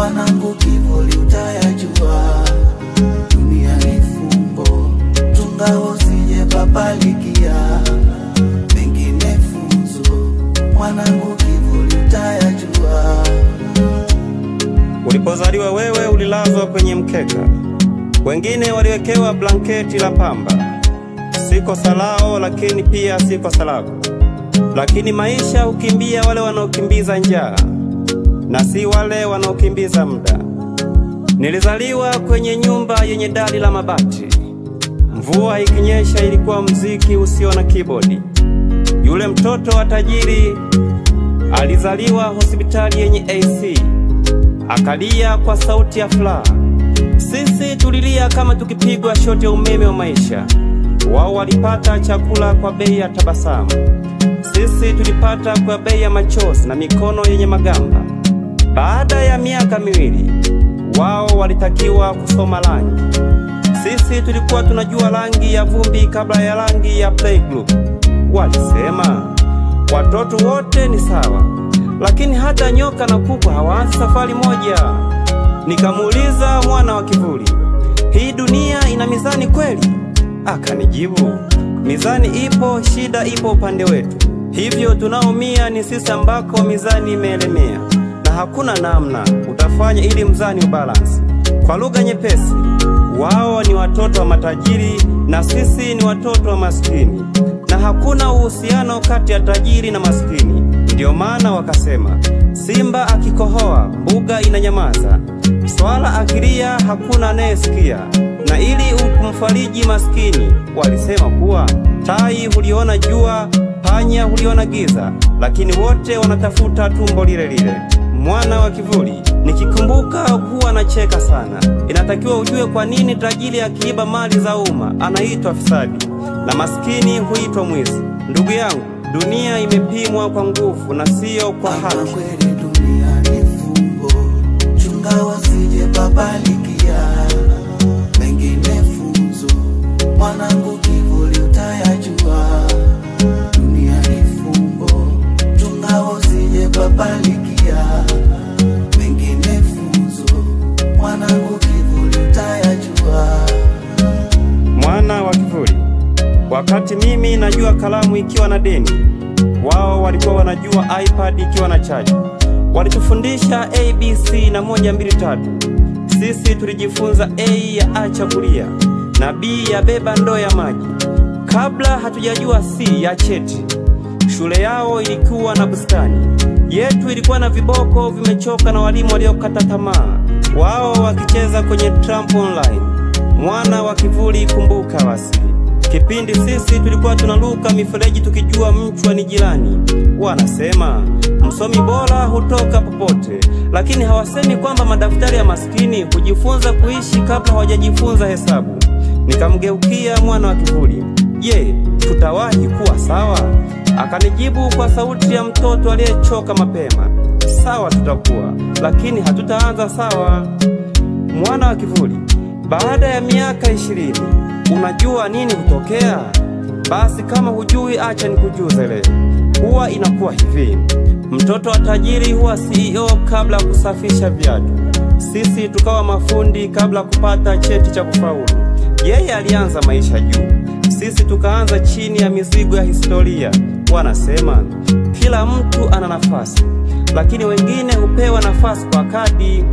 mwanangu kivuli utayajua. Dunia ni fumbo, chunga usije papalikia. Mengine funzo, mwanangu kivuli utayajua. Ulipozaliwa wewe ulilazwa kwenye mkeka, wengine waliwekewa blanketi la pamba. Si kosa lao, lakini pia si kosa lako. Lakini maisha hukimbia wale wanaokimbiza njaa, na si wale wanaokimbiza muda. Nilizaliwa kwenye nyumba yenye dari la mabati. Mvua ikinyesha ilikuwa mziki usio na keyboard. Yule mtoto wa tajiri alizaliwa hospitali yenye AC, akalia kwa sauti ya furaha. Sisi tulilia kama tukipigwa shoti ya umeme wa maisha. Wao walipata chakula kwa bei ya tabasamu, sisi tulipata kwa bei ya machozi na mikono yenye magamba. Baada ya miaka miwili, wao walitakiwa kusoma rangi. Sisi tulikuwa tunajua rangi ya vumbi kabla ya rangi ya playgroup. Walisema watoto wote ni sawa, lakini hata nyoka na kuku hawaanzi safari moja. Nikamuuliza mwana wa kivuli, hii dunia ina mizani kweli? Akanijibu, mizani ipo, shida ipo upande wetu. Hivyo tunaumia ni sisi ambako mizani imeelemea, na hakuna namna utafanya ili mzani ubalance. Kwa lugha nyepesi, wao ni watoto wa matajiri na sisi ni watoto wa maskini, na hakuna uhusiano kati ya tajiri na maskini. Ndio maana wakasema, simba akikohoa mbuga inanyamaza, swala akilia hakuna anayesikia. Na ili kumfariji maskini, walisema kuwa tai huliona jua, panya huliona giza, lakini wote wanatafuta tumbo lile lile. Mwana wa kivuli, nikikumbuka huwa nacheka sana. Inatakiwa ujue kwa nini tajiri akiiba mali za umma anaitwa fisadi na maskini huitwa mwizi. Ndugu yangu, dunia imepimwa kwa nguvu na sio kwa haki. Kweli dunia ni fumbo, chunga wasije papalikia. Mengine funzo, mwanangu kivuli utayajua. Dunia ni fumbo, chunga wasije papalikia. Mengine funzo, mwanangu kivuli utayajua. Mwana wa kivuli, wakati mimi najua kalamu ikiwa na deni, wao walikuwa wanajua iPad ikiwa na chaji. Walitufundisha ABC na 1 2 3. Sisi tulijifunza A ya acha kulia na B ya beba ndoo ya maji, kabla hatujajua C ya cheti. Shule yao ilikuwa na bustani, yetu ilikuwa na viboko vimechoka na walimu waliokata tamaa, wao wakicheza kwenye trampoline. Mwana wa kivuli, kumbuka wasi kipindi sisi tulikuwa tunaluka mifereji tukijua mchwa ni jirani. Wanasema msomi bora hutoka popote, lakini hawasemi kwamba madaftari ya maskini hujifunza kuishi kabla hawajajifunza hesabu. Nikamgeukia mwana wa kivuli, je, tutawahi kuwa sawa? Akanijibu kwa sauti ya mtoto aliyechoka mapema, sawa tutakuwa, lakini hatutaanza sawa. Mwana wa kivuli, baada ya miaka 20, unajua nini hutokea? Basi kama hujui, acha nikujuze leo. Huwa inakuwa hivi, mtoto wa tajiri huwa CEO kabla kusafisha viatu. Sisi tukawa mafundi kabla kupata cheti cha kufaulu. Yeye alianza maisha juu, sisi tukaanza chini ya mizigo ya historia. Wanasema kila mtu ana nafasi, lakini wengine hupewa nafasi kwa kadi,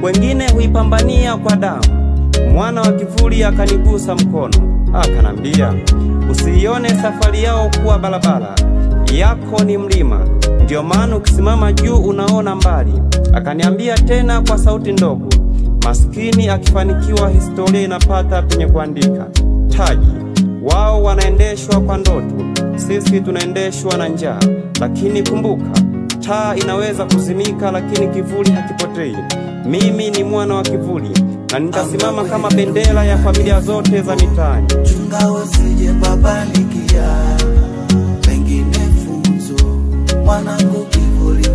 wengine huipambania kwa damu. Mwana wa kivuli akanigusa mkono, akanambia, usiione safari yao kuwa barabara, yako ni mlima, ndio maana ukisimama juu unaona mbali. Akaniambia tena kwa sauti ndogo, maskini akifanikiwa historia inapata penye kuandika. Taji, wao wanaendeshwa kwa ndoto, sisi tunaendeshwa na njaa. Lakini kumbuka, taa inaweza kuzimika lakini kivuli hakipotei. Mimi ni mwana wa kivuli na nitasimama kama bendera ya familia zote za mitaani. Chunga wasije papalikia. Mengine funzo, mwanangu kivuli